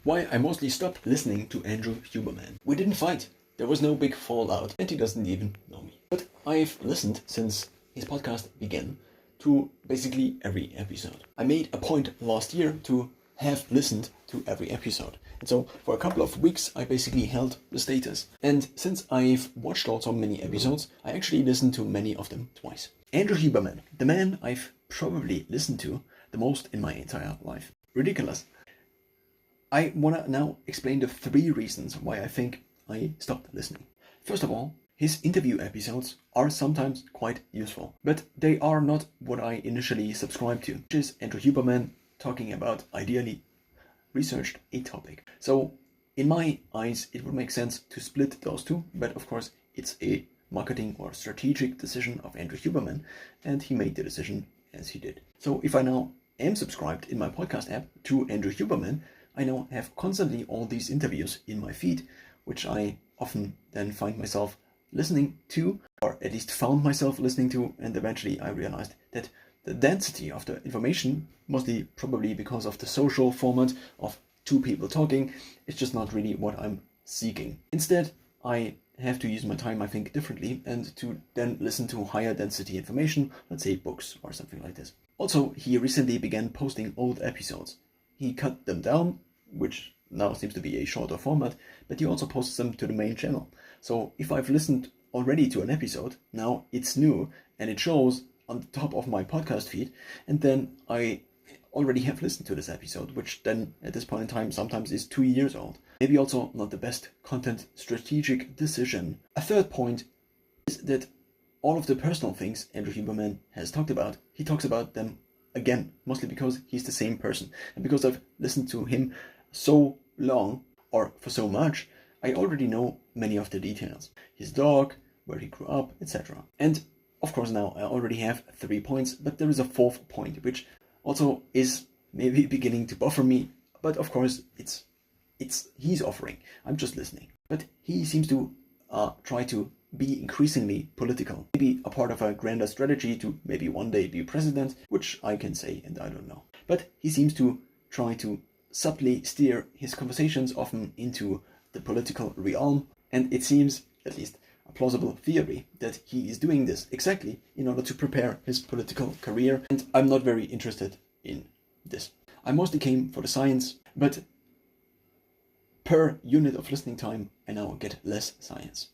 Why I mostly stopped listening to Andrew Huberman. We didn't fight. There was no big fallout, and he doesn't even know me. But I've listened since his podcast began to basically every episode. I made a point last year to have listened to every episode. And so for a couple of weeks, I basically held the status. And since I've watched also many episodes, I actually listened to many of them twice. Andrew Huberman, the man I've probably listened to the most in my entire life. Ridiculous. I want to now explain the 3 reasons why I think I stopped listening. First of all, his interview episodes are sometimes quite useful, but they are not what I initially subscribed to, which is Andrew Huberman talking about ideally researched a topic. So in my eyes, it would make sense to split those two, but of course it's a marketing or strategic decision of Andrew Huberman, and he made the decision as he did. So if I now am subscribed in my podcast app to Andrew Huberman, I now have constantly all these interviews in my feed, which I often then find myself listening to, or at least found myself listening to, and eventually I realized that the density of the information, mostly probably because of the social format of 2 people talking, is just not really what I'm seeking. Instead, I have to use my time, I think, differently, and to then listen to higher density information, let's say books or something like this. Also, he recently began posting old episodes. He cut them down, which now seems to be a shorter format, but he also posts them to the main channel. So if I've listened already to an episode, now it's new and it shows on the top of my podcast feed, and then I already have listened to this episode, which then at this point in time sometimes is 2 years old. Maybe also not the best content strategic decision. A third point is that all of the personal things Andrew Huberman has talked about, he talks about them again, mostly because he's the same person. And because I've listened to him so long, or for so much, I already know many of the details. His dog, where he grew up, etc. And of course now I already have 3 points, but there is a 4th point, which also is maybe beginning to bother me, but of course it's he's offering. I'm just listening. But he seems to try to be increasingly political. Maybe a part of a grander strategy to maybe one day be president, which I can say and I don't know. But he seems to try to subtly steer his conversations often into the political realm, and it seems, at least a plausible theory, that he is doing this exactly in order to prepare his political career, and I'm not very interested in this. I mostly came for the science, but per unit of listening time I now get less science.